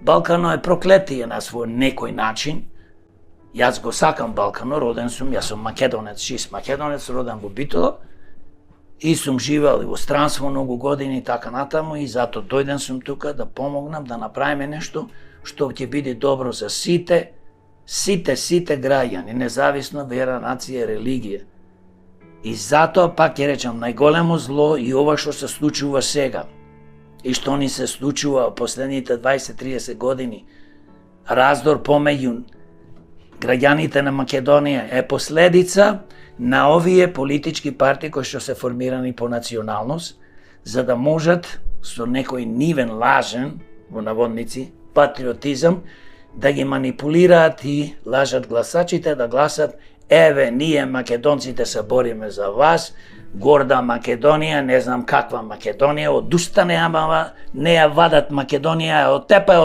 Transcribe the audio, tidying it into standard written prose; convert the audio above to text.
Балкано е проклетие на свој некој начин. Јас го сакам Балкано, роден сум, јас сум македонец, чист македонец, роден во Битола. И сум живеал и во странство многу години и така натаму и затоа дојден сум тука да помогнам, да направиме нешто што ќе биде добро за сите граѓани, независно вера, нација, религија. И затоа пак ќе речам најголемо зло и ова што се случува сега и што ни се случува последните 20-30 години, раздор помеѓу граѓаните на Македонија е последица на овие политички партии кои што се формирани по националност, за да можат со некој нивен лажен, во наводници, патриотизам, да ги манипулираат и лажат гласачите да гласат еве, ние македонците се бориме за вас, горда Македонија, не знам каква Македонија, одустане, ама не ја вадат Македонија, од тепа